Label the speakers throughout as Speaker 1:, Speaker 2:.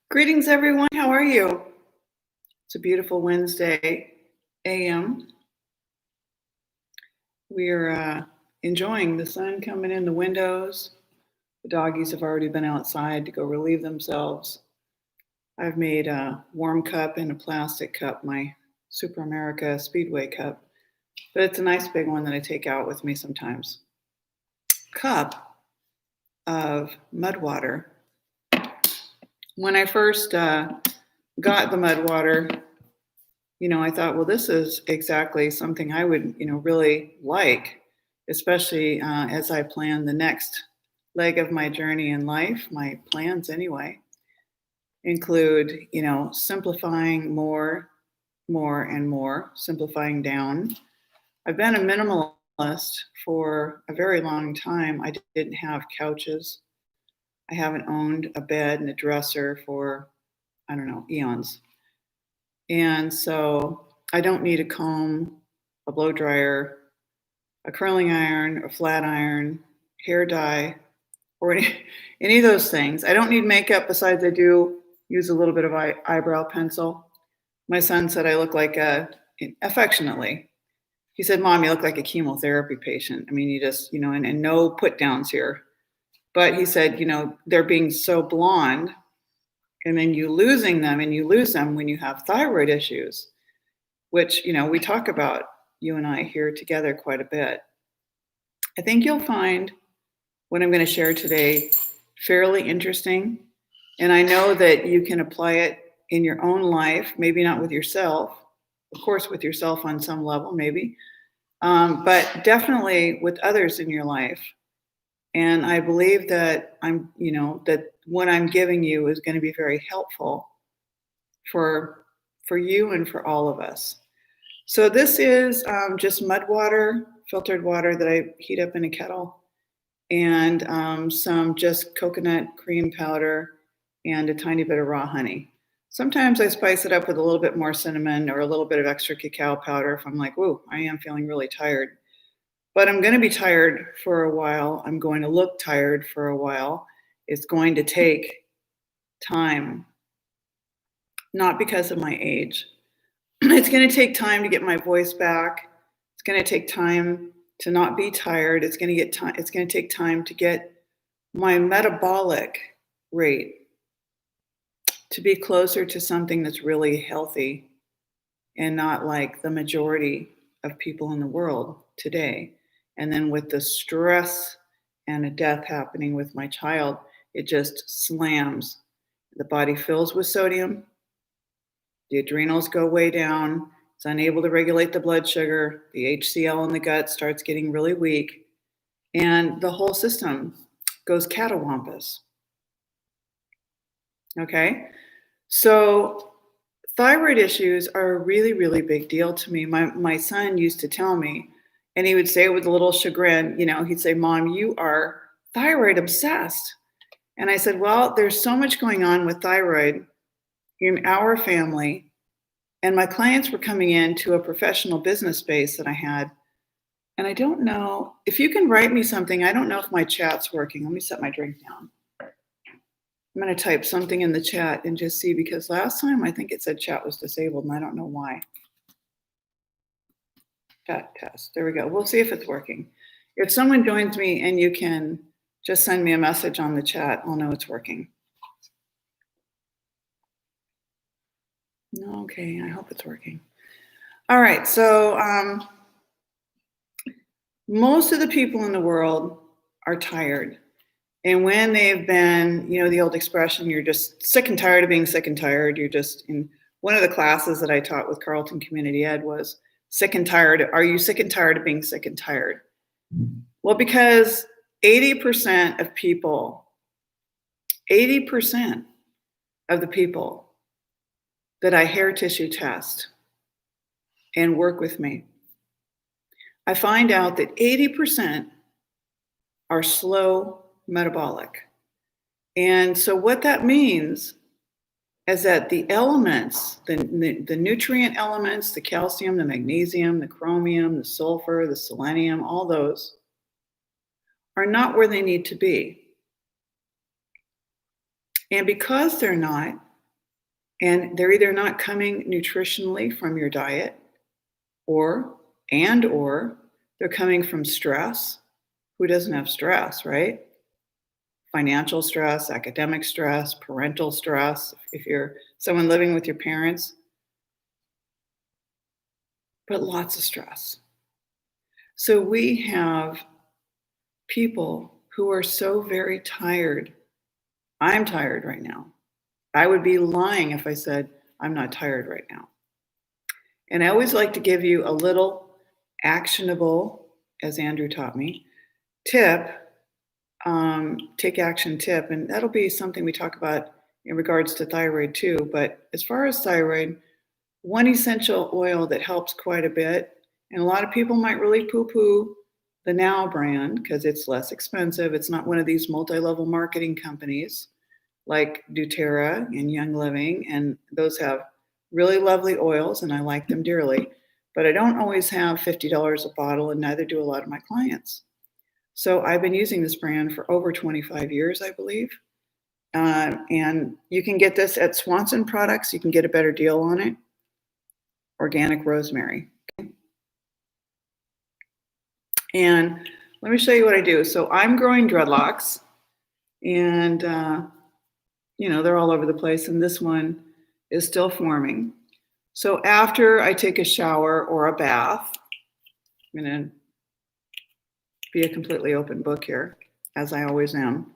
Speaker 1: Greetings, everyone. How are you? It's a beautiful Wednesday AM. We're enjoying the sun coming in the windows. The doggies have already been outside to go relieve themselves. I've made a warm cup and a plastic cup, my Super America Speedway cup, but it's a nice big one that I take out with me sometimes. Cup of mud water. When I first got the mud water, I thought, well, this is exactly something I would, really like, especially as I plan the next leg of my journey in life. My plans, anyway, include, simplifying more, and more, simplifying down. I've been a minimalist for a very long time. I didn't have couches. I haven't owned a bed and a dresser for, eons. And so I don't need a comb, a blow dryer, a curling iron, a flat iron, hair dye, or any of those things. I don't need makeup, besides I do use a little bit of eyebrow pencil. My son said I look like affectionately, he said, "Mom, you look like a chemotherapy patient. I mean, you just, and no put downs here." But he said, they're being so blonde, and then you lose them when you have thyroid issues, which, we talk about, you and I here together quite a bit. I think you'll find what I'm going to share today fairly interesting. And I know that you can apply it in your own life, maybe not with yourself, of course, with yourself on some level, maybe, but definitely with others in your life. And I believe that that what I'm giving you is going to be very helpful for you and for all of us. So this is just mud water, filtered water that I heat up in a kettle, and some just coconut cream powder and a tiny bit of raw honey. Sometimes I spice it up with a little bit more cinnamon or a little bit of extra cacao powder if I'm like, "Ooh, I am feeling really tired." But I'm going to be tired for a while. I'm going to look tired for a while. It's going to take time, not because of my age. It's going to take time to get my voice back. It's going to take time to not be tired. It's going to take time to get my metabolic rate to be closer to something that's really healthy and not like the majority of people in the world today. And then with the stress and a death happening with my child, it just slams. The body fills with sodium. The adrenals go way down. It's unable to regulate the blood sugar. The HCl in the gut starts getting really weak. And the whole system goes catawampus. Okay? So thyroid issues are a really, really big deal to me. My son used to tell me, and he would say it with a little chagrin, he'd say, "Mom, you are thyroid obsessed." And I said, well, there's so much going on with thyroid in our family. And my clients were coming into a professional business space that I had. And I don't know if you can write me something. I don't know if my chat's working. Let me set my drink down. I'm going to type something in the chat and just see, because last time I think it said chat was disabled and I don't know why. Chat test. There we go. We'll see if it's working. If someone joins me and you can just send me a message on the chat, I'll know it's working. Okay, I hope it's working. All right, so most of the people in the world are tired. And when they've been, the old expression, you're just sick and tired of being sick and tired. You're just in one of the classes that I taught with Carleton Community Ed was sick and tired. Are you sick and tired of being sick and tired? Well, because 80% of people, 80% of the people that I hair tissue test and work with me, I find out that 80% are slow metabolic. And so what that means is that the elements, the nutrient elements, the calcium, the magnesium, the chromium, the sulfur, the selenium, all those are not where they need to be. And because they're not, And they're either not coming nutritionally from your diet, or they're coming from stress. Who doesn't have stress, right? Financial stress, academic stress, parental stress, if you're someone living with your parents, but lots of stress. So we have people who are so very tired. I'm tired right now. I would be lying if I said I'm not tired right now. And I always like to give you a little actionable, as Andrew taught me, tip, take action tip. And that'll be something we talk about in regards to thyroid too. But as far as thyroid, one essential oil that helps quite a bit, and a lot of people might really poo-poo the Now brand because it's less expensive. It's not one of these multi-level marketing companies like doTERRA and Young Living, and those have really lovely oils, and I like them dearly. But I don't always have $50 a bottle, and neither do a lot of my clients. So I've been using this brand for over 25 years, I believe. And you can get this at Swanson Products. You can get a better deal on it. Organic rosemary. And let me show you what I do. So I'm growing dreadlocks, and they're all over the place, and this one is still forming. So after I take a shower or a bath, I'm going to be a completely open book here, as I always am.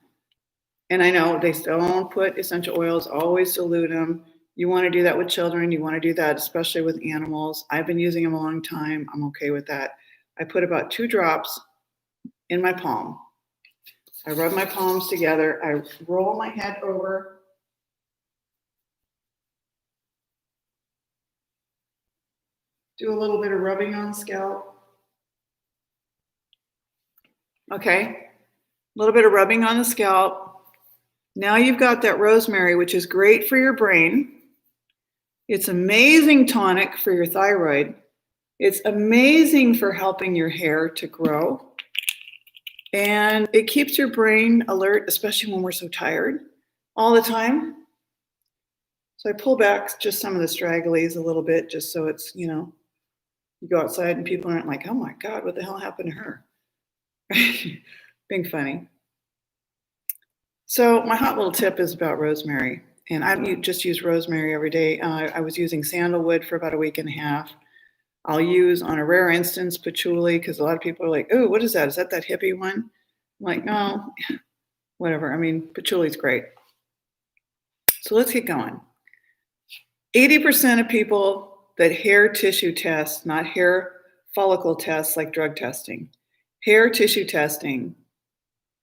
Speaker 1: And I know they still don't put essential oils, always dilute them. You want to do that with children. You want to do that especially with animals. I've been using them a long time. I'm okay with that. I put about 2 drops in my palm. I rub my palms together. I roll my head over. Do a little bit of rubbing on the scalp. Okay, a little bit of rubbing on the scalp. Now you've got that rosemary, which is great for your brain. It's amazing tonic for your thyroid. It's amazing for helping your hair to grow. And it keeps your brain alert, especially when we're so tired all the time. So I pull back just some of the stragglies a little bit, just so it's, you go outside and people aren't like, oh my God, what the hell happened to her? Being funny. So my hot little tip is about rosemary. And I just use rosemary every day. I was using sandalwood for about a week and a half. I'll use, on a rare instance, patchouli, because a lot of people are like, oh, what is that? Is that hippie one? I'm like, no, whatever. I mean, patchouli's great. So let's get going. 80% of people that hair tissue test, not hair follicle tests like drug testing, hair tissue testing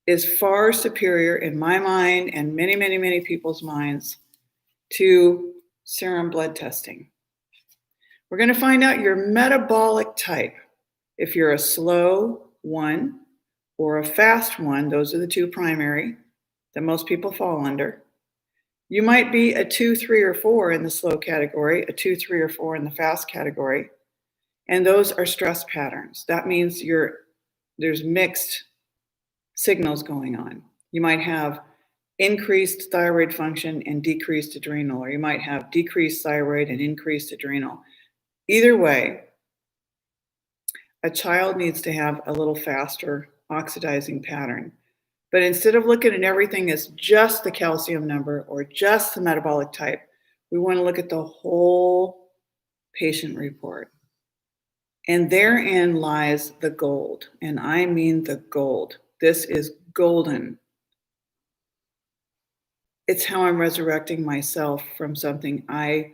Speaker 1: is far superior in my mind and many, many, many people's minds to serum blood testing. We're going to find out your metabolic type. If you're a slow one or a fast one, those are the 2 primary that most people fall under. You might be a 2, 3, or 4 in the slow category, a 2, 3, or 4 in the fast category. And those are stress patterns. That means there's mixed signals going on. You might have increased thyroid function and decreased adrenal, or you might have decreased thyroid and increased adrenal. Either way, a child needs to have a little faster oxidizing pattern. But instead of looking at everything as just the calcium number or just the metabolic type, we want to look at the whole patient report. And therein lies the gold. And I mean the gold. This is golden. It's how I'm resurrecting myself from something I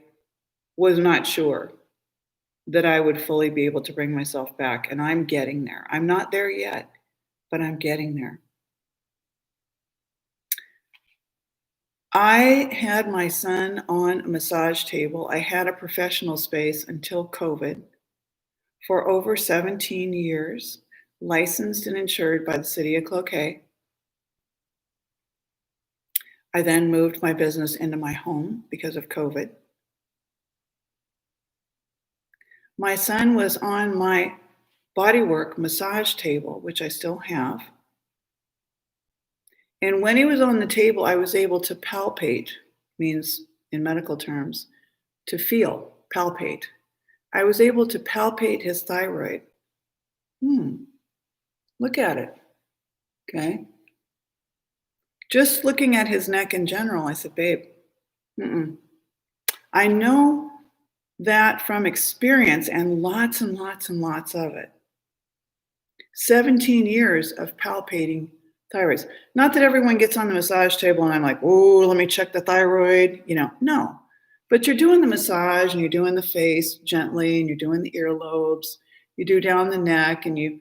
Speaker 1: was not sure that I would fully be able to bring myself back. And I'm getting there. I'm not there yet, but I'm getting there. I had my son on a massage table. I had a professional space until COVID for over 17 years, licensed and insured by the city of Cloquet. I then moved my business into my home because of COVID. My son was on my bodywork massage table, which I still have. And when he was on the table, I was able to palpate, means in medical terms, to feel, palpate. I was able to palpate his thyroid. Look at it. Okay. Just looking at his neck in general, I said, babe, I know that from experience and lots and lots and lots of it. 17 years of palpating thyroids. Not that everyone gets on the massage table and I'm like, oh, let me check the thyroid, no. But you're doing the massage and you're doing the face gently and you're doing the earlobes. You do down the neck and you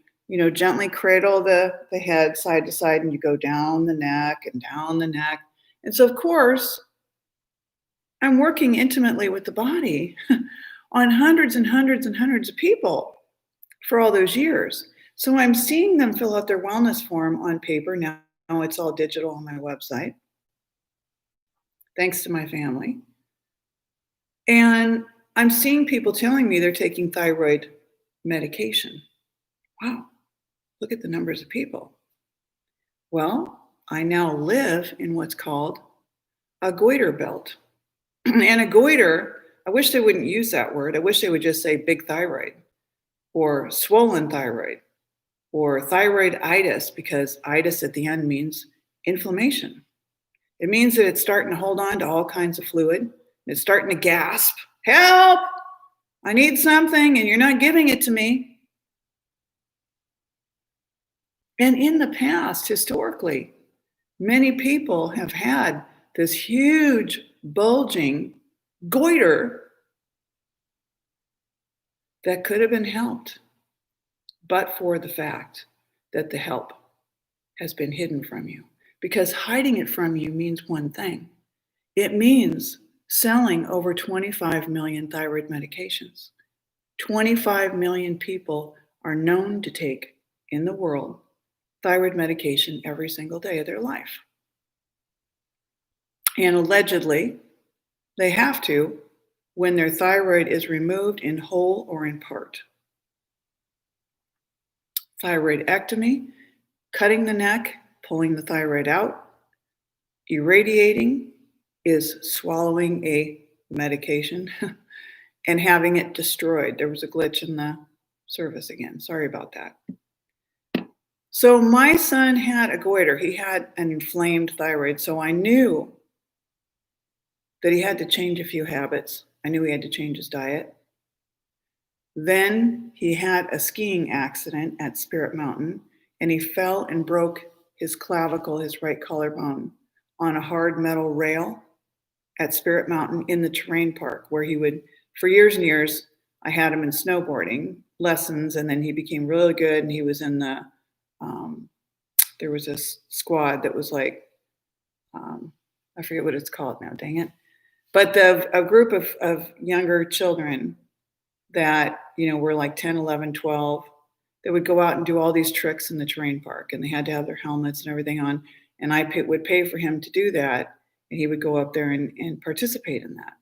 Speaker 1: gently cradle the head side to side and you go down the neck and down the neck. And so, of course, I'm working intimately with the body on hundreds and hundreds and hundreds of people for all those years. So I'm seeing them fill out their wellness form on paper. Now it's all digital on my website, thanks to my family. And I'm seeing people telling me they're taking thyroid medication. Wow, look at the numbers of people. Well, I now live in what's called a goiter belt. And a goiter, I wish they wouldn't use that word. I wish they would just say big thyroid or swollen thyroid or thyroiditis, because itis at the end means inflammation. It means that it's starting to hold on to all kinds of fluid. It's starting to gasp, help, I need something, and you're not giving it to me. And in the past, historically, many people have had this huge bulging goiter that could have been helped, but for the fact that the help has been hidden from you. Because hiding it from you means one thing. It means selling over 25 million thyroid medications. 25 million people are known to take in the world thyroid medication every single day of their life. And allegedly, they have to when their thyroid is removed in whole or in part. Thyroidectomy, cutting the neck, pulling the thyroid out. Irradiating is swallowing a medication and having it destroyed. There was a glitch in the service again. Sorry about that. So my son had a goiter. He had an inflamed thyroid. So I knew that he had to change a few habits. I knew he had to change his diet. Then he had a skiing accident at Spirit Mountain, and he fell and broke his clavicle, his right collarbone, on a hard metal rail at Spirit Mountain in the terrain park, where he would, for years and years, I had him in snowboarding lessons, and then he became really good, and he was in the, there was this squad that was like, I forget what it's called now, dang it. But a group of younger children that, were like 10, 11, 12, they would go out and do all these tricks in the terrain park, and they had to have their helmets and everything on. And I would pay for him to do that, and he would go up there and participate in that.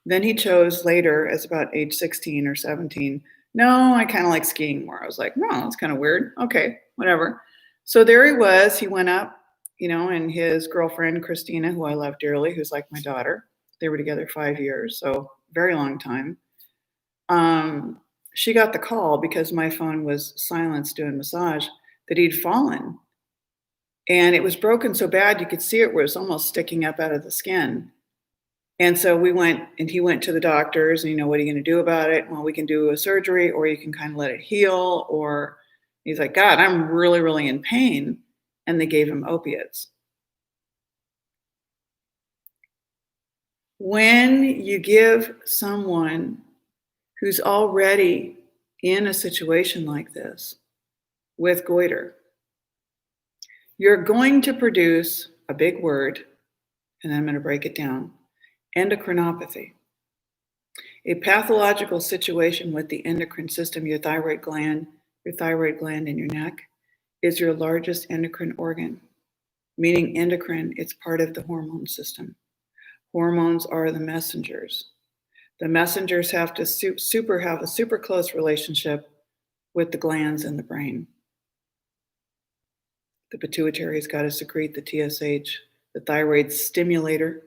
Speaker 1: Then he chose later, as about age 16 or 17, no, I kind of like skiing more. I was like, no, that's kind of weird. Okay, whatever. So there he was. He went up, and his girlfriend, Christina, who I love dearly, who's like my daughter, they were together 5 years, so very long time. She got the call, because my phone was silenced doing massage, that he'd fallen. And it was broken so bad you could see it where it was almost sticking up out of the skin. And so we went, and he went to the doctors, and, what are you going to do about it? Well, we can do a surgery, or you can kind of let it heal. Or he's like, God, I'm really, really in pain. And they gave him opiates. When you give someone who's already in a situation like this with goiter, you're going to produce a big word, and I'm going to break it down: endocrinopathy. A pathological situation with the endocrine system. Your thyroid gland in your neck, is your largest endocrine organ. Meaning endocrine, it's part of the hormone system. Hormones are the messengers. The messengers have to have a super close relationship with the glands in the brain. The pituitary's got to secrete the TSH, the thyroid stimulator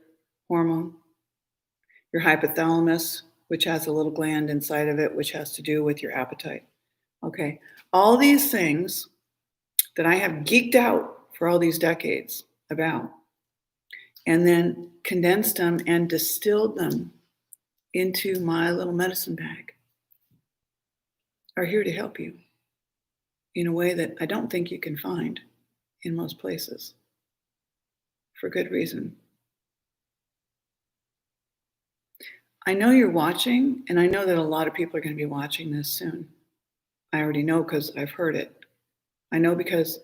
Speaker 1: hormone. your hypothalamus, which has a little gland inside of it, which has to do with your appetite. Okay, all these things that I have geeked out for all these decades about, and then condensed them and distilled them into my little medicine bag, are here to help you in a way that I don't think you can find in most places, for good reason. I know you're watching, and I know that a lot of people are going to be watching this soon. I already know because I've heard it. I know because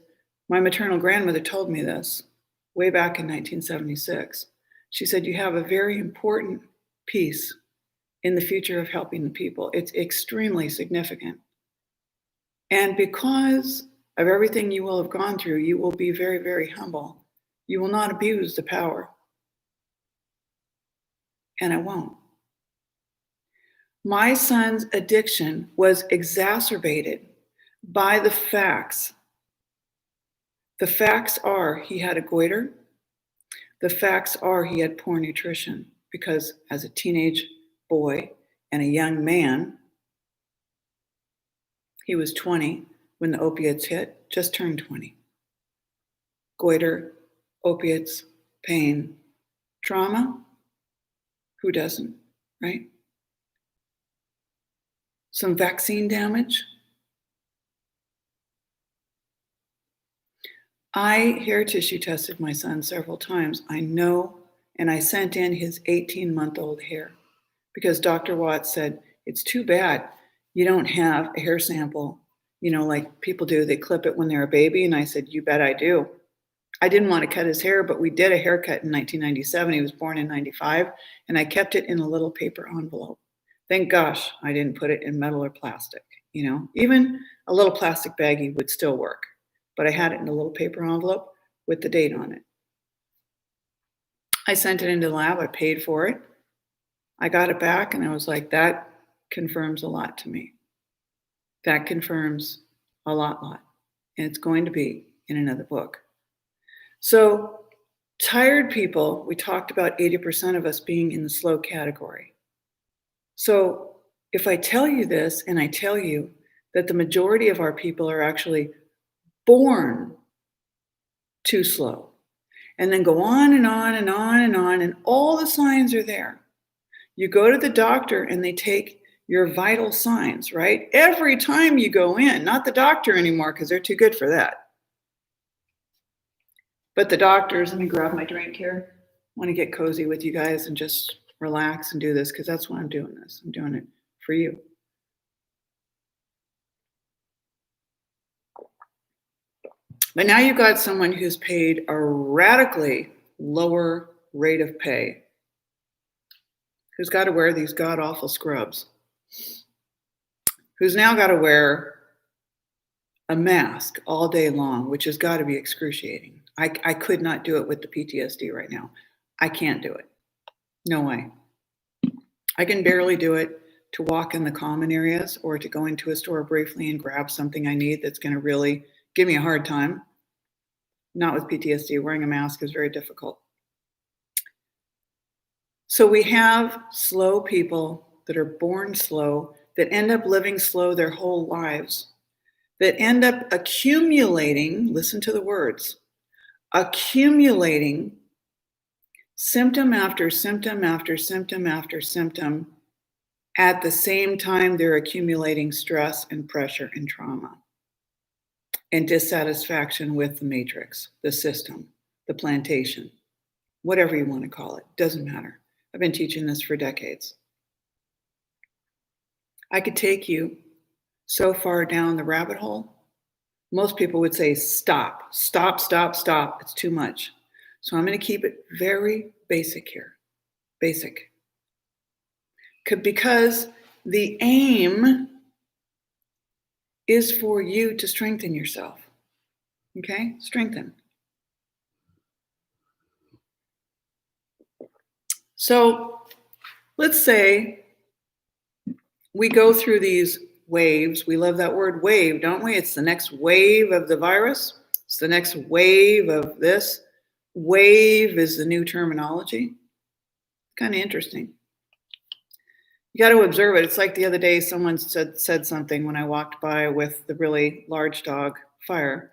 Speaker 1: my maternal grandmother told me this way back in 1976. She said, you have a very important piece in the future of helping the people. It's extremely significant. And because of everything you will have gone through, you will be very, very humble. You will not abuse the power. And I won't. My son's addiction was exacerbated by the facts. The facts are he had a goiter. The facts are he had poor nutrition because as a teenage boy and a young man, he was 20 when the opiates hit, just turned 20. Goiter, opiates, pain, trauma. Who doesn't, right? Some vaccine damage. I hair tissue tested my son several times. I know, and I sent in his 18-month-old hair because Dr. Watts said, it's too bad you don't have a hair sample, like people do. They clip it when they're a baby. And I said, you bet I do. I didn't want to cut his hair, but we did a haircut in 1997. He was born in 95, and I kept it in a little paper envelope. Thank gosh I didn't put it in metal or plastic. Even a little plastic baggie would still work. But I had it in a little paper envelope with the date on it. I sent it into the lab. I paid for it. I got it back, and I was like, that confirms a lot to me. That confirms a lot. And it's going to be in another book. So tired people, we talked about 80% of us being in the slow category. So if I tell you this, and I tell you that the majority of our people are actually born too slow, and then go on and on and on and on, and all the signs are there. You go to the doctor and they take your vital signs, right? Every time you go in, not the doctor anymore because they're too good for that. But the doctors, let me grab my drink here. I want to get cozy with you guys and just relax and do this because that's why I'm doing this. I'm doing it for you. But now you've got someone who's paid a radically lower rate of pay, who's got to wear these god-awful scrubs, who's now got to wear a mask all day long, which has got to be excruciating. I could not do it with the PTSD right now. I can't do it. No way. I can barely do it to walk in the common areas or to go into a store briefly and grab something I need that's going to really give me a hard time. Not with PTSD. Wearing a mask is very difficult. So we have slow people that are born slow, that end up living slow their whole lives, that end up accumulating, listen to the words, accumulating symptom after symptom after symptom after symptom. At the same time, they're accumulating stress and pressure and trauma and dissatisfaction with the matrix, the system, the plantation, whatever you want to call it, doesn't matter. I've been teaching this for decades. I could take you so far down the rabbit hole. Most people would say, stop. It's too much. So I'm going to keep it very basic here. Basic. Because the aim is for you to strengthen yourself. Okay? Strengthen. So let's say we go through these waves. We love that word wave, don't we? It's the next wave of the virus. It's the next wave of this. Wave is the new terminology. Kind of interesting. You got to observe it. It's like the other day, someone said something when I walked by with the really large dog, Fire,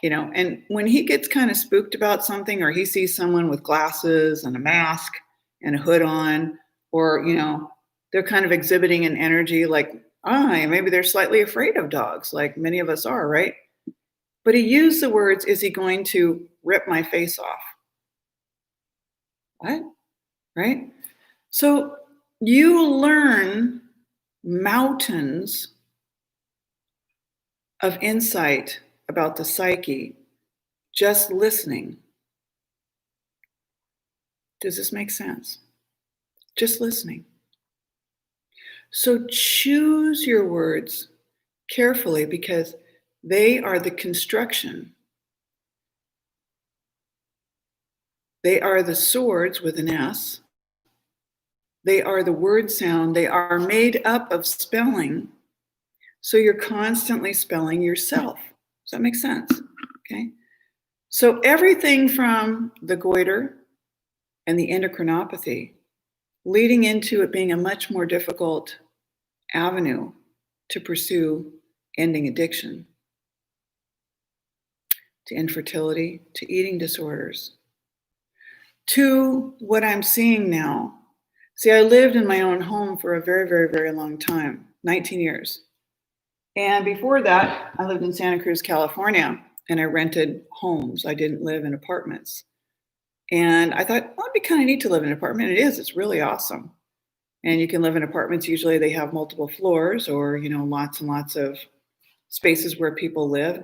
Speaker 1: and when he gets kind of spooked about something, or he sees someone with glasses and a mask and a hood on, or, they're kind of exhibiting an energy like, maybe they're slightly afraid of dogs, like many of us are, right? But he used the words, is he going to rip my face off? What? Right? So you learn mountains of insight about the psyche just listening. Does this make sense? Just listening. So choose your words carefully, because they are the construction. They are the swords with an S. They are the word sound. They are made up of spelling. So you're constantly spelling yourself. Does that make sense? Okay. So everything from the goiter and the endocrinopathy, leading into it being a much more difficult avenue to pursue ending addiction, to infertility, to eating disorders, to what I'm seeing now. See, I lived in my own home for a very, very, very long time, 19 years. And before that, I lived in Santa Cruz, California, and I rented homes. I didn't live in apartments. And I thought, well, it'd be kind of neat to live in an apartment. It is, it's really awesome. And you can live in apartments. Usually they have multiple floors, or, lots and lots of spaces where people live.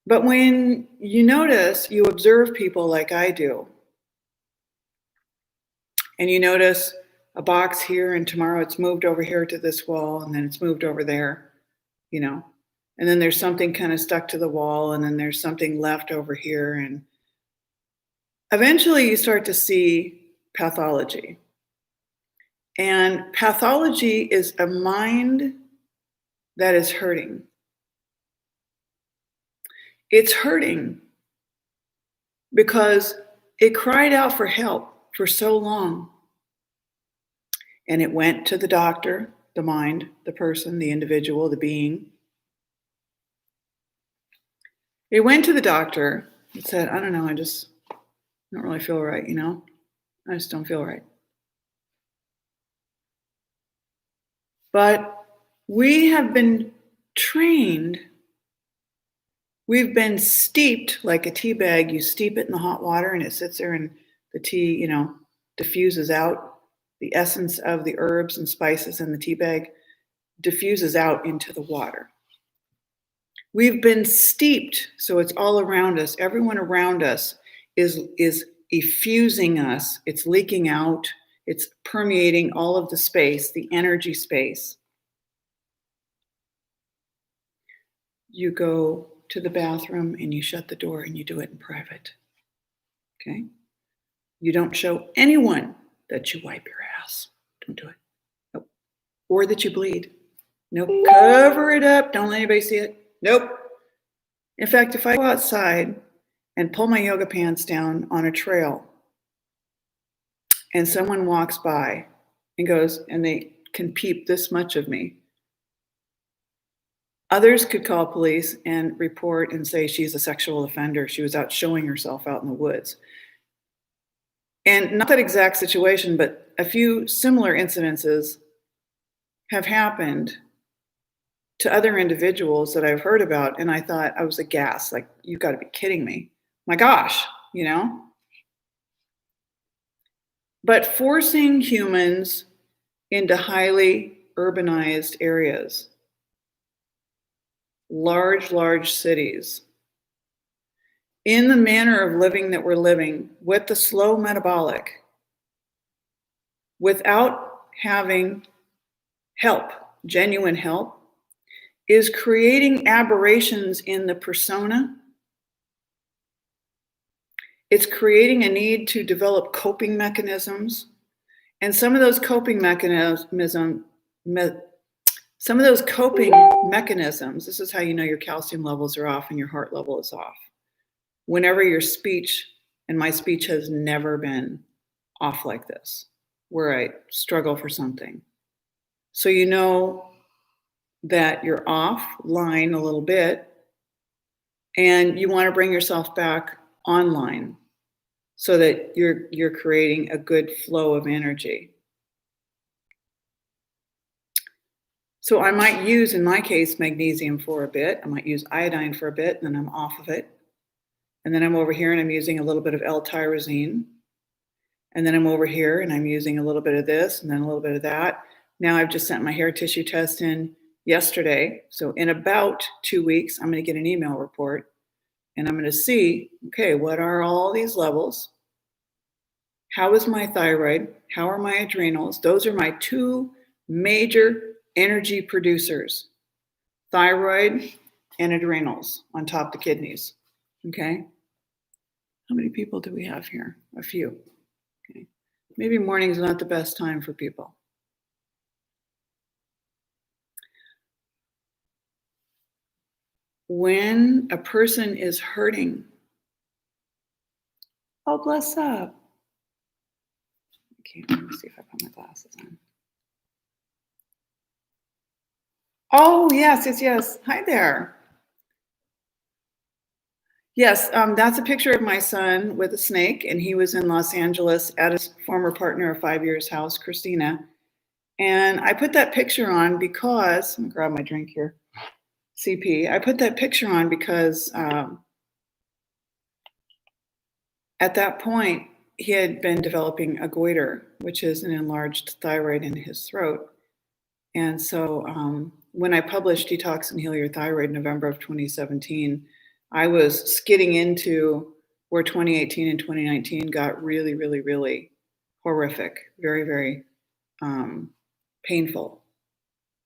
Speaker 1: But when you notice, you observe people like I do, and you notice a box here, and tomorrow it's moved over here to this wall, and then it's moved over there, and then there's something kind of stuck to the wall, and then there's something left over here. And eventually you start to see pathology. And pathology is a mind that is hurting. It's hurting because it cried out for help for so long. And it went to the doctor, the mind, the person, the individual, the being. It went to the doctor and said, I don't know, I just don't really feel right, I just don't feel right. But we have been trained. We've been steeped like a tea bag. You steep it in the hot water and it sits there, and the tea, diffuses out. The essence of the herbs and spices in the tea bag diffuses out into the water. We've been steeped, so it's all around us. Everyone around us is effusing us. It's leaking out. It's permeating all of the space, the energy space. You go to the bathroom and you shut the door, and you do it in private. Okay? You don't show anyone that you wipe your ass. Don't do it. Nope. Or that you bleed. Nope. Cover it up. Don't let anybody see it. Nope. In fact, if I go outside and pull my yoga pants down on a trail, and someone walks by and goes, and they can peep this much of me, others could call police and report and say she's a sexual offender. She was out showing herself out in the woods. And not that exact situation, but a few similar incidences have happened to other individuals that I've heard about. And I thought, I was aghast, like, you've got to be kidding me. My gosh, But forcing humans into highly urbanized areas, large cities, in the manner of living that we're living, with the slow metabolic, without having help, genuine help, is creating aberrations in the persona. It's creating a need to develop coping mechanisms. And some of those coping mechanisms, this is how you know your calcium levels are off and your heart level is off. Whenever your speech, and my speech has never been off like this. where I struggle for something. So you know that you're offline a little bit and you want to bring yourself back online so that you're creating a good flow of energy. So I might use, in my case, magnesium for a bit. I might use iodine for a bit, and then I'm off of it. And then I'm over here and I'm using a little bit of L-tyrosine. And then I'm over here and I'm using a little bit of this and then a little bit of that. Now I've just sent my hair tissue test in yesterday. So in about 2 weeks, I'm going to get an email report and I'm going to see, okay, what are all these levels? How is my thyroid? How are my adrenals? Those are my two major energy producers, thyroid and adrenals on top of the kidneys. Okay. How many people do we have here? A few. Okay. Maybe morning is not the best time for people. When a person is hurting, oh, bless up. Okay, let me see if I put my glasses on. Oh, yes. Hi there. Yes, that's a picture of my son with a snake, and he was in Los Angeles at his former partner of 5 years' house, Christina. And I put that picture on because, let me grab my drink here, CP. I put that picture on because at that point, he had been developing a goiter, which is an enlarged thyroid in his throat. And so when I published Detox and Heal Your Thyroid in November of 2017, I was skidding into where 2018 and 2019 got really, really, really horrific, very, very painful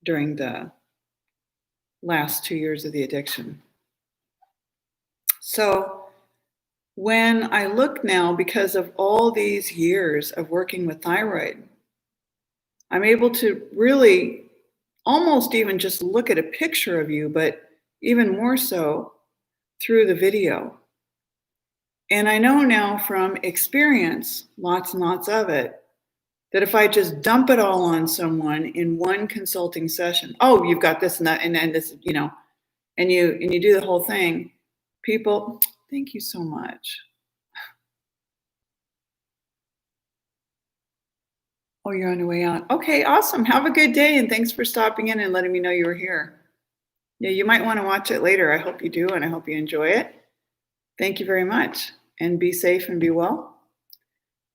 Speaker 1: during the last 2 years of the addiction. So when I look now, because of all these years of working with thyroid, I'm able to really almost even just look at a picture of you, but even more so through the video. And I know now from experience, lots and lots of it, that if I just dump it all on someone in one consulting session, oh, you've got this and that, and this, you know, and you do the whole thing, people, thank you so much. Oh, you're on your way out. Okay, awesome. Have a good day, and thanks for stopping in and letting me know you were here. Yeah, you might want to watch it later. I hope you do, and I hope you enjoy it. Thank you very much, and be safe and be well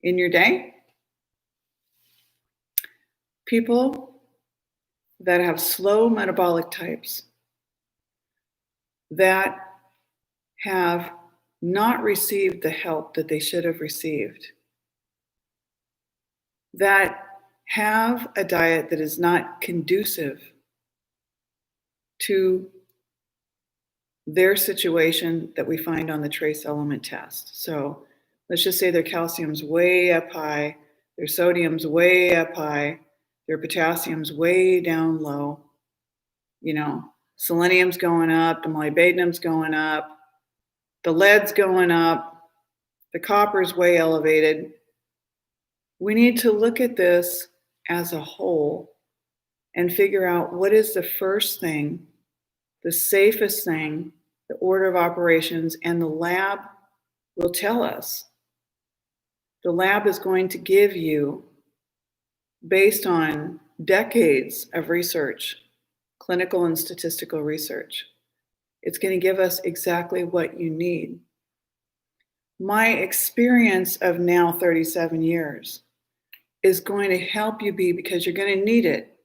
Speaker 1: in your day. People that have slow metabolic types, that have not received the help that they should have received, that have a diet that is not conducive to their situation that we find on the trace element test. So let's just say their calcium's way up high, their sodium's way up high, their potassium's way down low, you know, selenium's going up, the molybdenum's going up, the lead's going up, the copper's way elevated. We need to look at this as a whole and figure out what is the first thing, the safest thing, the order of operations, and the lab will tell us. The lab is going to give you, based on decades of research, clinical and statistical research, it's going to give us exactly what you need. My experience of now 37 years is going to help you because you're going to need it.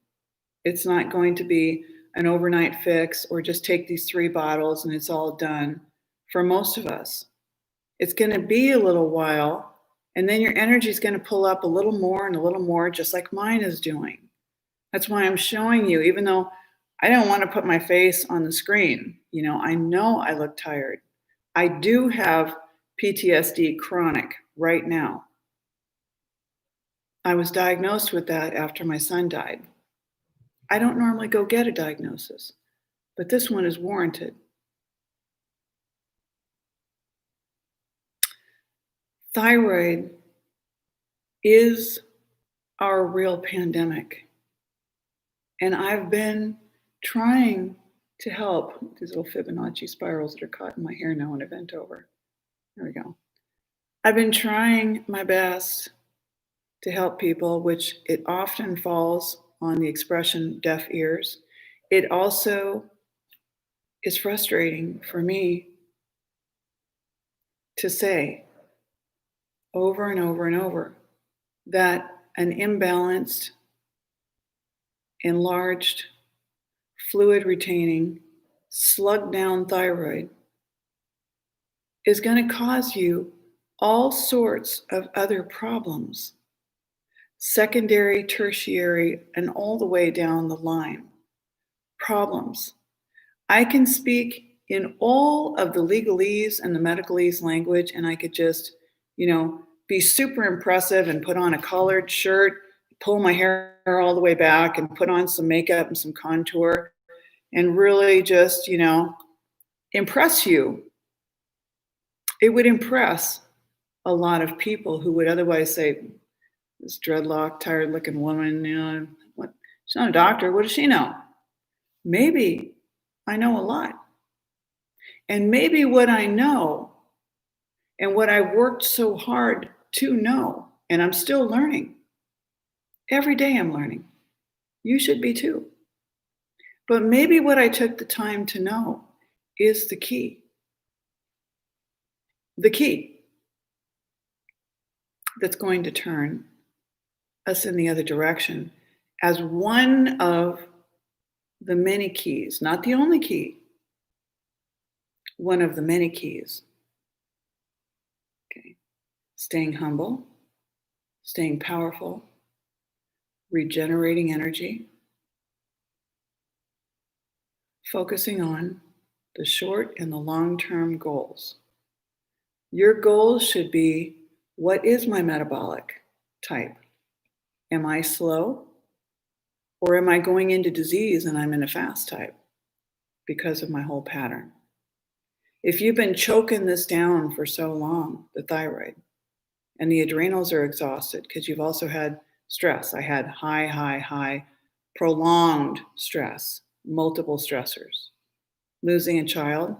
Speaker 1: It's not going to be an overnight fix or just take these 3 bottles and it's all done for most of us. It's going to be a little while, and then your energy is going to pull up a little more and a little more, just like mine is doing. That's why I'm showing you, even though I don't want to put my face on the screen. You know I look tired. I do have PTSD chronic right now. I was diagnosed with that after my son died. I don't normally go get a diagnosis, but this one is warranted. Thyroid is are a real pandemic. And I've been trying to help these little Fibonacci spirals that are caught in my hair now when I bent over. There we go. I've been trying my best to help people, which it often falls on the expression deaf ears. It also is frustrating for me to say over and over and over that an imbalanced, enlarged, fluid retaining, slugged down thyroid is going to cause you all sorts of other problems, secondary, tertiary, and all the way down the line. Problems. I can speak in all of the legalese and the medicalese language, and I could just, be super impressive and put on a collared shirt, pull my hair all the way back, and put on some makeup and some contour, and really just, impress you. It would impress a lot of people who would otherwise say, this dreadlock, tired-looking woman, what? She's not a doctor. What does she know? Maybe I know a lot. And maybe what I know and what I worked so hard to know, and I'm still learning. Every day I'm learning. You should be too. But maybe what I took the time to know is the key. The key that's going to turn us in the other direction as one of the many keys, not the only key, one of the many keys. Okay. Staying humble, staying powerful, regenerating energy, focusing on the short and the long-term goals. Your goals should be, what is my metabolic type? Am I slow? Or am I going into disease and I'm in a fast type because of my whole pattern? If you've been choking this down for so long, the thyroid, and the adrenals are exhausted because you've also had stress. I had high, prolonged stress, multiple stressors. Losing a child,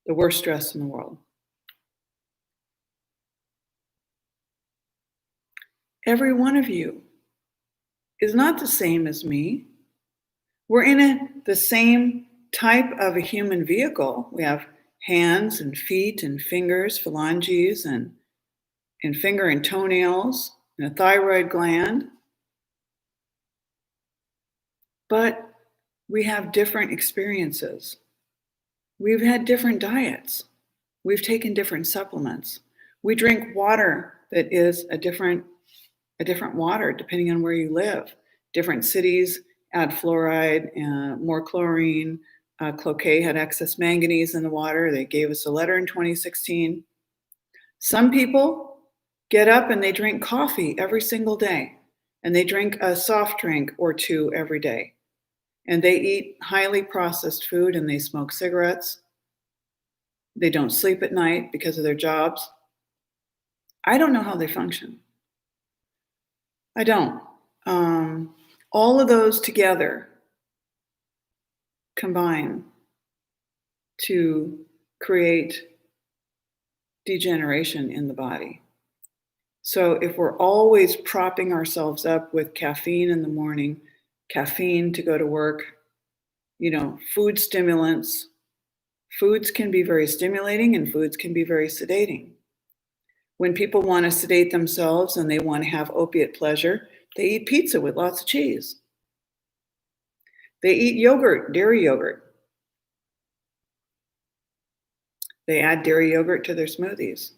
Speaker 1: the worst stress in the world. Every one of you is not the same as me. We're in the same type of a human vehicle. We have hands and feet and fingers, phalanges and finger and toenails, and a thyroid gland. But we have different experiences. We've had different diets. We've taken different supplements. We drink water that is a different water depending on where you live. Different cities add fluoride, more chlorine. Cloquet had excess manganese in the water. They gave us a letter in 2016. Some people get up and they drink coffee every single day, and they drink a soft drink or two every day. And they eat highly processed food and they smoke cigarettes. They don't sleep at night because of their jobs. I don't know how they function. I don't. All of those together combine to create degeneration in the body. So if we're always propping ourselves up with caffeine in the morning, caffeine to go to work, food stimulants, foods can be very stimulating and foods can be very sedating. When people want to sedate themselves and they want to have opiate pleasure, they eat pizza with lots of cheese. They eat yogurt, dairy yogurt. They add dairy yogurt to their smoothies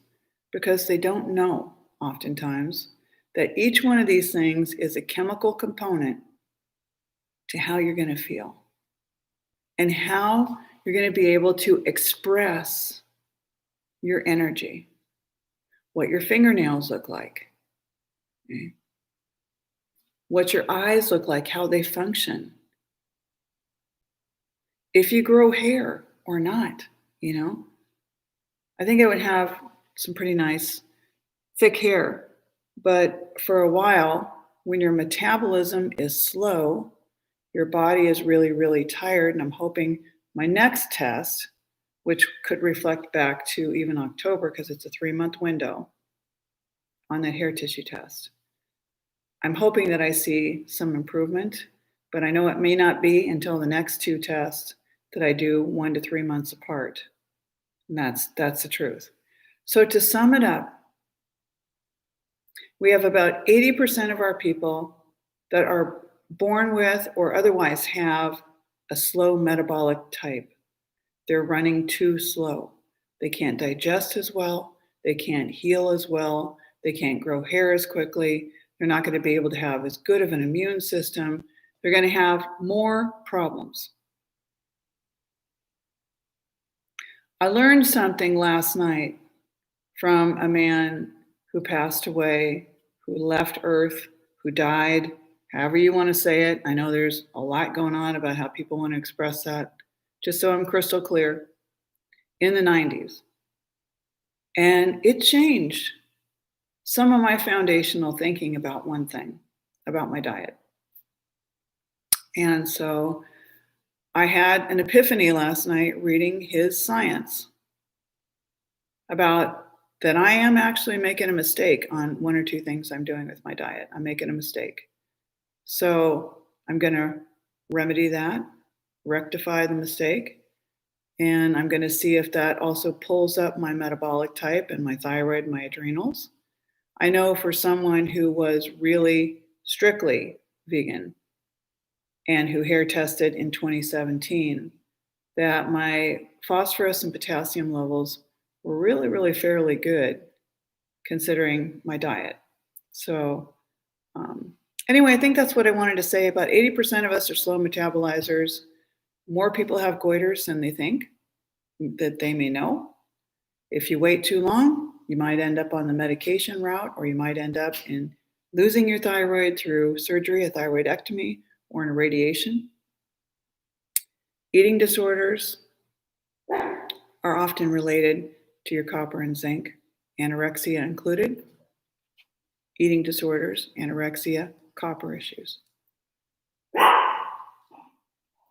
Speaker 1: because they don't know, oftentimes, that each one of these things is a chemical component to how you're going to feel and how you're going to be able to express your energy, what your fingernails look like, okay? What your eyes look like, how they function, if you grow hair or not, I think I would have some pretty nice thick hair, but for a while when your metabolism is slow, your body is really, really tired. And I'm hoping my next test, which could reflect back to even October because it's a 3-month window on that hair tissue test. I'm hoping that I see some improvement, but I know it may not be until the next 2 tests that I do 1 to 3 months apart. And that's the truth. So to sum it up, we have about 80% of our people that are born with or otherwise have a slow metabolic type. They're running too slow. They can't digest as well. They can't heal as well. They can't grow hair as quickly. They're not going to be able to have as good of an immune system. They're going to have more problems. I learned something last night from a man who passed away, who left Earth, who died, however you want to say it. I know there's a lot going on about how people want to express that. Just so I'm crystal clear, in the 90s. And it changed some of my foundational thinking about one thing, about my diet. And so I had an epiphany last night reading his science about that I am actually making a mistake on 1 or 2 things I'm doing with my diet. I'm making a mistake. So I'm going to remedy that, rectify the mistake, and I'm going to see if that also pulls up my metabolic type and my thyroid, my adrenals. I know for someone who was really strictly vegan and who hair tested in 2017, that my phosphorus and potassium levels were really, really fairly good considering my diet. So anyway, I think that's what I wanted to say. About 80% of us are slow metabolizers. More people have goiters than they think that they may know. If you wait too long, you might end up on the medication route, or you might end up in losing your thyroid through surgery, a thyroidectomy, or an irradiation. Eating disorders are often related to your copper and zinc, anorexia included. Eating disorders, anorexia, copper issues.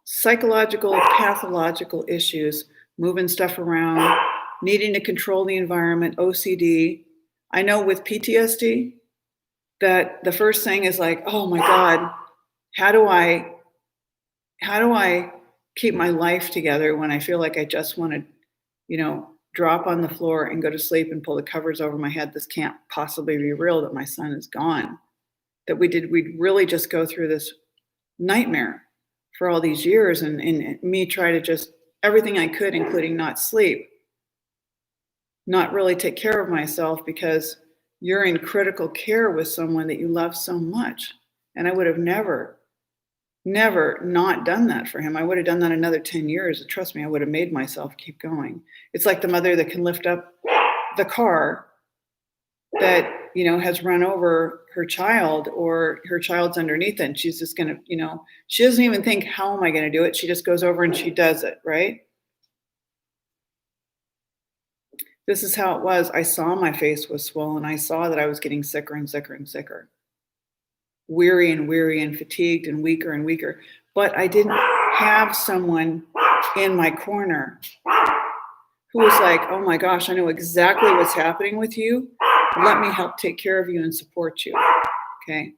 Speaker 1: Psychological, pathological issues, moving stuff around, needing to control the environment, OCD. I know with PTSD that the first thing is like, oh my God, how do I keep my life together when I feel like I just want to, drop on the floor and go to sleep and pull the covers over my head? This can't possibly be real, that my son is gone. That we'd really just go through this nightmare for all these years, and me try to just everything I could, including not sleep, not really take care of myself, because you're in critical care with someone that you love so much. And I would have never not done that for him. I would have done that another 10 years. Trust me, I would have made myself keep going. It's like the mother that can lift up the car that, has run over her child, or her child's underneath it, and she's just going to, she doesn't even think, how am I going to do it? She just goes over and she does it, right? This is how it was. I saw my face was swollen. I saw that I was getting sicker and sicker and sicker. Weary and fatigued and weaker. But I didn't have someone in my corner who was like, oh my gosh, I know exactly what's happening with you. Let me help take care of you and support you. Okay.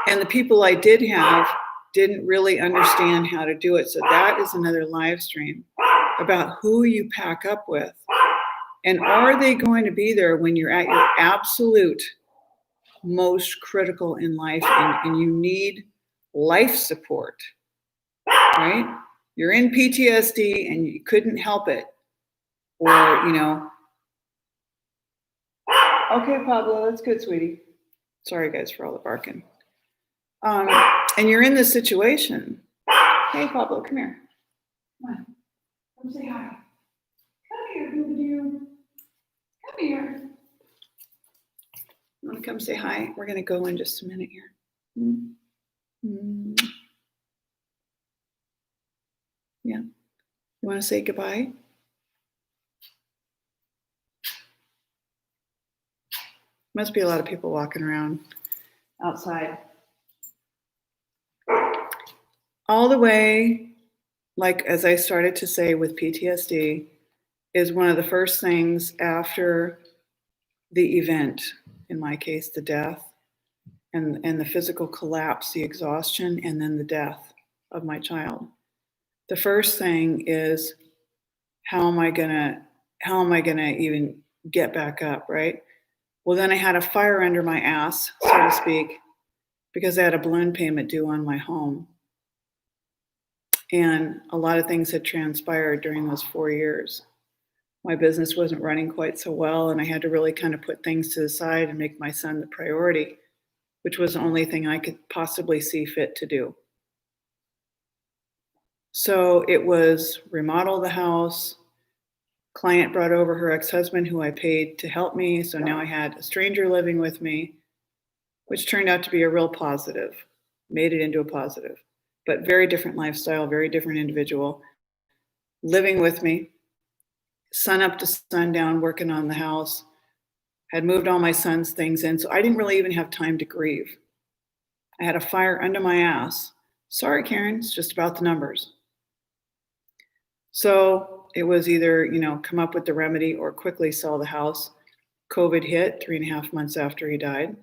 Speaker 1: And the people I did have didn't really understand how to do it. So that is another live stream about who you pack up with. And are they going to be there when you're at your absolute most critical in life, and you need life support, right? You're in PTSD and you couldn't help it. Or, okay, Pablo, that's good, sweetie. Sorry, guys, for all the barking. And you're in this situation. Hey, Pablo, come here. Come on. Come say hi. Come here, boo-boo. Come here. You want to come say hi? We're going to go in just a minute here. Yeah. You want to say goodbye? Must be a lot of people walking around outside. all the way, like as I started to say with PTSD, is one of the first things after the event, in my case, the death and the physical collapse, the exhaustion, and then the death of my child. The first thing is how am I gonna even get back up, right? Well, then I had a fire under my ass, so to speak, because I had a balloon payment due on my home. And a lot of things had transpired during those 4 years. My business wasn't running quite so well, and I had to really kind of put things to the side and make my son the priority, which was the only thing I could possibly see fit to do. So it was remodel the house. Client brought over her ex-husband who I paid to help me. So now I had a stranger living with me, which turned out to be a real positive, made it into a positive, but very different lifestyle, very different individual, living with me, sun up to sundown, working on the house, had moved all my son's things in. So I didn't really even have time to grieve. I had a fire under my ass. Sorry, Karen, it's just about the numbers. So it was either, come up with the remedy or quickly sell the house. COVID hit 3.5 months after he died.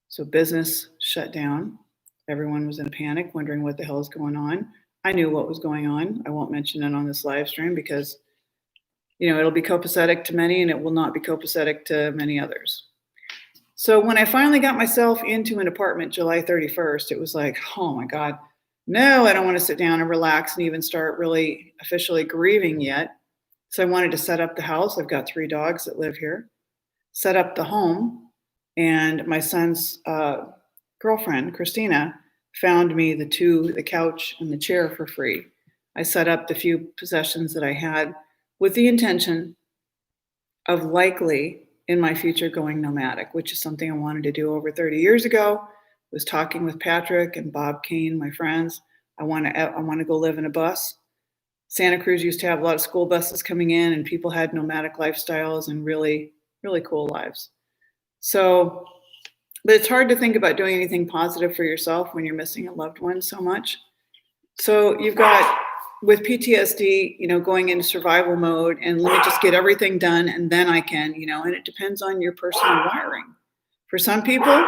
Speaker 1: So business shut down. Everyone was in a panic, wondering what the hell is going on. I knew what was going on. I won't mention it on this live stream because, it'll be copacetic to many and it will not be copacetic to many others. So when I finally got myself into an apartment July 31st, it was like, oh my God, no, I don't want to sit down and relax and even start really officially grieving yet. So I wanted to set up the house. I've got 3 dogs that live here. Set up the home, and my son's girlfriend, Christina, found me the couch and the chair for free. I set up the few possessions that I had with the intention of likely in my future going nomadic, which is something I wanted to do over 30 years ago. Was talking with Patrick and Bob Kane, my friends. I want to go live in a bus. Santa Cruz used to have a lot of school buses coming in, and people had nomadic lifestyles and really, really cool lives. So, but it's hard to think about doing anything positive for yourself when you're missing a loved one so much. So you've got, with PTSD, going into survival mode, and let me just get everything done and then I can, and it depends on your personal wiring. For some people,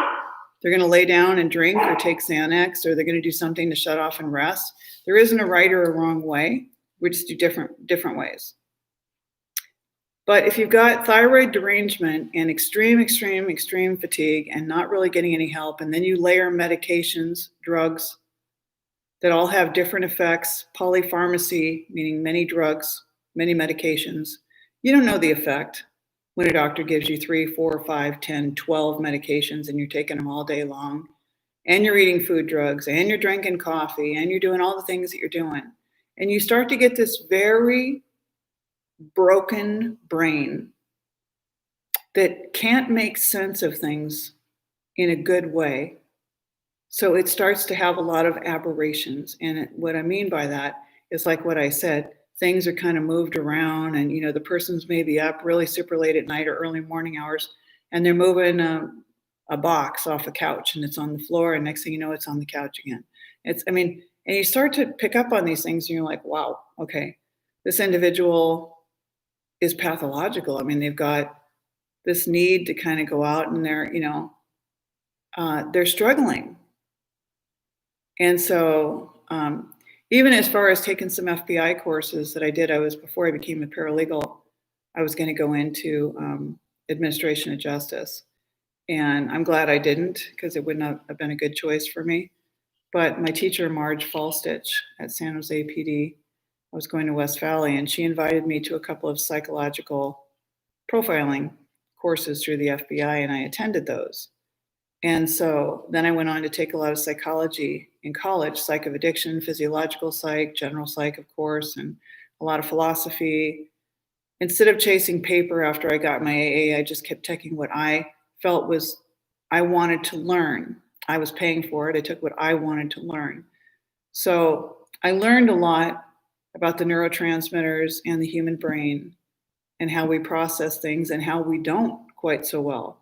Speaker 1: they're going to lay down and drink or take Xanax, or they're going to do something to shut off and rest. There isn't a right or a wrong way. We just do different ways. But if you've got thyroid derangement and extreme fatigue and not really getting any help, and then you layer medications, drugs that all have different effects, polypharmacy, meaning many drugs, many medications, you don't know the effect when a doctor gives you 3, 4, 5, 10, 12 medications and you're taking them all day long, and you're eating food drugs, and you're drinking coffee, and you're doing all the things that you're doing. And you start to get this very broken brain that can't make sense of things in a good way. So it starts to have a lot of aberrations. And what I mean by that is, like what I said, things are kind of moved around, and the person's maybe up really super late at night or early morning hours, and they're moving a box off a couch, and it's on the floor, and next thing you know, it's on the couch again. And you start to pick up on these things, and you're like, wow, okay, this individual is pathological. They've got this need to kind of go out, and they're struggling. And so even as far as taking some FBI courses that I did, before I became a paralegal, I was going to go into administration of justice. And I'm glad I didn't, because it would not have been a good choice for me. But my teacher, Marge Falstich at San Jose PD, I was going to West Valley, and she invited me to a couple of psychological profiling courses through the FBI, and I attended those. And so then I went on to take a lot of psychology in college, psych of addiction, physiological psych, general psych, of course, and a lot of philosophy. Instead of chasing paper after I got my AA, I just kept taking what I felt was I wanted to learn. I was paying for it. I took what I wanted to learn. So I learned a lot about the neurotransmitters and the human brain and how we process things and how we don't quite so well.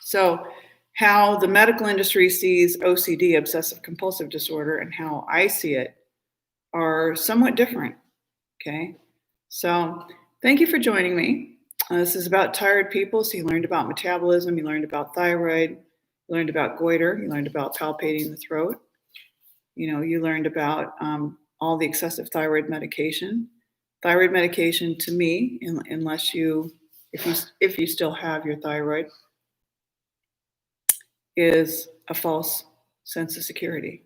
Speaker 1: So how the medical industry sees OCD, obsessive compulsive disorder, and how I see it are somewhat different. Okay. So thank you for joining me. This is about tired people. So you learned about metabolism, you learned about thyroid, you learned about goiter, you learned about palpating the throat. You learned about all the excessive thyroid medication. Thyroid medication, to me, unless if you still have your thyroid, is a false sense of security.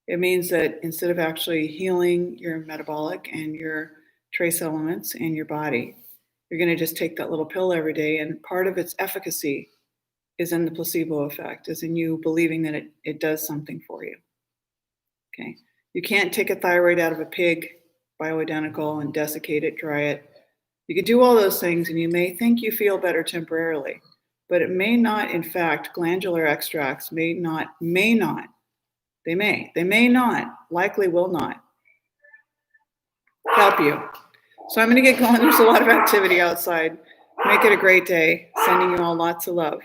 Speaker 1: It means that instead of actually healing your metabolic and your trace elements in your body, you're going to just take that little pill every day. And part of its efficacy is in the placebo effect, is in you believing that it does something for you. Okay. You can't take a thyroid out of a pig, bioidentical, and desiccate it, dry it. You could do all those things, and you may think you feel better temporarily, but it may not. In fact, glandular extracts may not, they may not, likely will not help you. So I'm going to get going. There's a lot of activity outside. Make it a great day. Sending you all lots of love.